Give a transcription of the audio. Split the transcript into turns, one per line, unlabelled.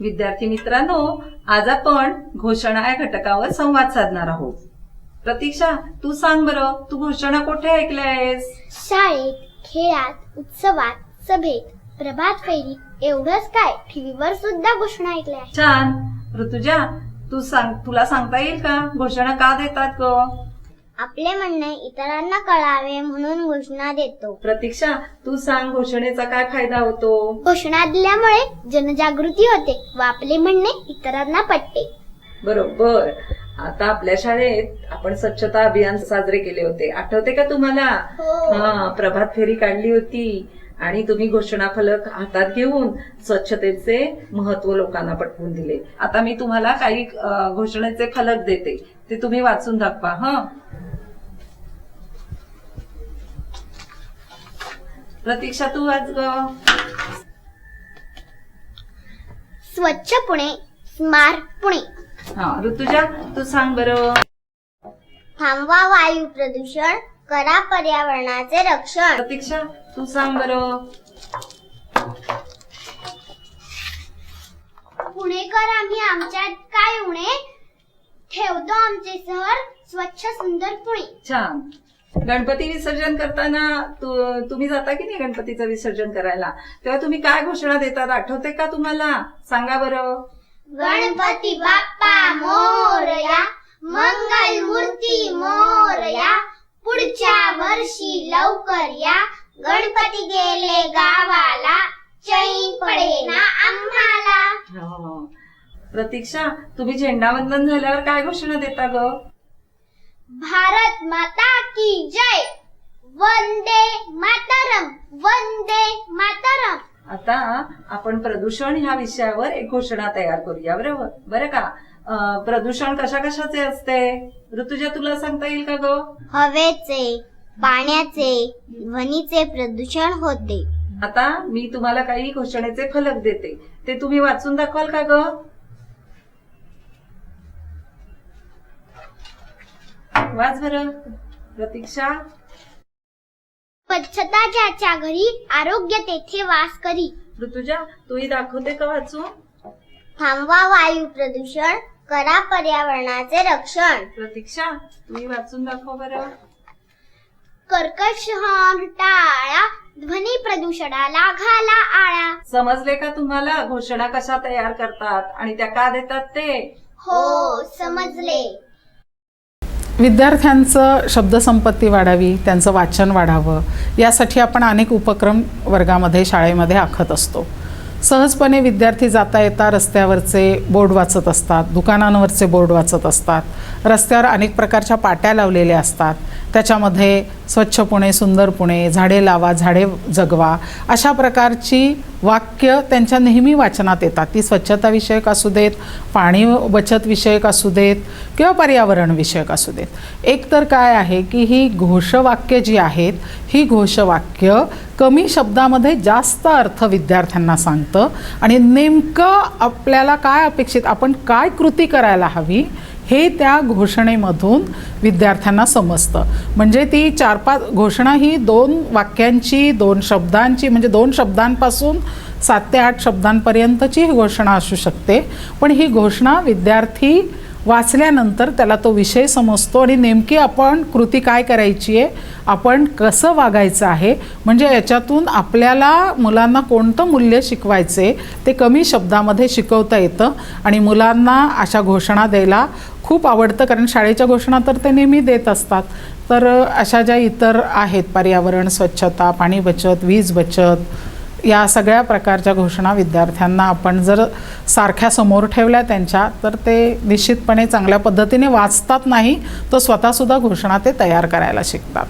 विद्यार्थी मित्रांनो, आज आपण घोषणा या घटकावर संवाद साधणार आहोत. प्रतीक्षा, तू सांग बरं, तू घोषणा कुठे ऐकल्या आहेस?
शाळेत, खेळात, उत्सवात, सभेत, प्रभात फेरीत, एवढंच काय टीव्हीवर सुद्धा घोषणा ऐकल्या आहेत.
छान. ऋतुजा, तुला सांगता येईल का घोषणा का देतात ग?
आपले म्हणणे इतरांना कळावे म्हणून घोषणा देतो.
प्रतीक्षा, तू सांग घोषणेचा काय फायदा होतो?
घोषणा दिल्यामुळे जनजागृती होते व आपले म्हणणे इतरांना पटते.
बरोबर. आता आपल्या शाळेत आपण स्वच्छता अभियान साजरे केले होते, आठवते का तुम्हाला?
हो.
प्रभात फेरी काढली होती आणि तुम्ही घोषणा फलक हातात घेऊन स्वच्छतेचे महत्व लोकांना पटवून दिले. आता मी तुम्हाला काही घोषणेचे फलक देते, ते तुम्ही वाचून दाखवा. प्रतीक्षा, तू वाच ग.
स्वच्छ पुणे, स्मार्ट पुणे.
ऋतुजा, तू सांग बरं.
थांबवा वायू प्रदूषण, करा पर्यावरणाचे रक्षण.
प्रतीक्षा, तू सांग बरं.
पुणेकर आम्ही आमच्यात काय उणे, ठेवतो आमचे शहर स्वच्छ सुंदर पुणे.
छान. गणपती विसर्जन करताना तुम्ही जाता की नाही गणपतीचं विसर्जन करायला, तेव्हा तुम्ही काय घोषणा देतात आठवते का तुम्हाला? सांगा बरं.
गणपती बाप्पा मोरया, मंगल मूर्ती मोरया, पुढच्या वर्षी लवकर या, गणपती गेले गावाला, चैन पडेना आम्हाला.
प्रतीक्षा, तुम्ही झेंडावंदन झाल्यावर काय घोषणा देता ग?
भारत माता की जय, वंदे मातरम, वंदे मातरम.
आता आपण प्रदूषण ह्या विषयावर एक घोषणा तयार करूया, बरं का? प्रदूषण कशा कशाचे असते? ऋतुजा, तुला सांगता येईल का ग?
हवेचे, पाण्याचे, ध्वनीचे प्रदूषण होते.
आता मी तुम्हाला काही घोषणेचे फलक देते, ते तुम्ही वाचून दाखवाल का ग? वाच बरं प्रतीक्षा.
स्वच्छता ज्याच्या घरी, आरोग्य तेथे वास करी.
ऋतुजा, तूही दाखवते का वाचून?
थांबवा वायू प्रदूषण, करा पर्यावरणाचे रक्षण.
प्रतीक्षा, तुम्ही वाचून दाखव बरं.
कर्कश हॉर्न टाळा, ध्वनी प्रदूषणाला घाला आळा.
समजले का तुम्हाला घोषणा कशा तयार करतात आणि त्या का देतात ते?
हो, समजले.
विद्यार्थ्यांचं शब्दसंपत्ती वाढावी, त्यांचं वाचन वाढावं, यासाठी आपण अनेक उपक्रम वर्गामध्ये, शाळेमध्ये आखत असतो. सहजपणे विद्यार्थी जाता येता रस्त्यावरचे बोर्ड वाचत असतात, दुकानांवरचे बोर्ड वाचत असतात, रस्त्यावर अनेक प्रकारच्या पाट्या लावलेल्या असतात. त्याच्यामध्ये स्वच्छ पुणे, सुंदर पुणे, झाडे लावा, झाडे जगवा, अशा प्रकारची वाक्य त्यांच्या नेहमी वाचनात येतात. ती स्वच्छता विषयक असू देत, पाणी बचत विषयक असू देत किंवा पर्यावरण विषयक असू देत. एक तर काय आहे की ही घोषवाक्य जी आहेत, ही घोषवाक्य कमी शब्दामध्ये जास्त अर्थ विद्यार्थ्यांना सांगतं आणि नेमकं आपल्याला काय अपेक्षित, आपण काय कृती करायला हवी, हे त्या घोषणेमधून विद्यार्थ्यांना समजतं. म्हणजे ती 4-5 घोषणा ही 2 वाक्यांची, 2 शब्दांची, म्हणजे 2 शब्दांपासून 7 ते 8 शब्दांपर्यंतची ही घोषणा असू शकते. पण ही घोषणा विद्यार्थी वाचल्यानंतर त्याला तो विषय समजतो आणि नेमकी आपण कृती काय करायची आहे, आपण कसं वागायचं आहे, म्हणजे याच्यातून आपल्याला मुलांना कोणतं मूल्य शिकवायचे ते कमी शब्दामध्ये शिकवता येतं. आणि मुलांना अशा घोषणा द्यायला खूप आवडतं, कारण शाळेच्या घोषणा तर ते नेहमी देत असतात. तर अशा ज्या इतर आहेत, पर्यावरण, स्वच्छता, पाणी बचत, वीज बचत, या सगळ्या प्रकारच्या घोषणा विद्यार्थ्यांना आपण जर सारख्या समोर ठेवल्या त्यांच्या, तर ते निश्चितपणे चांगल्या पद्धतीने वाचतात, नाही तर स्वतःसुद्धा घोषणा ते तयार करायला शिकतात.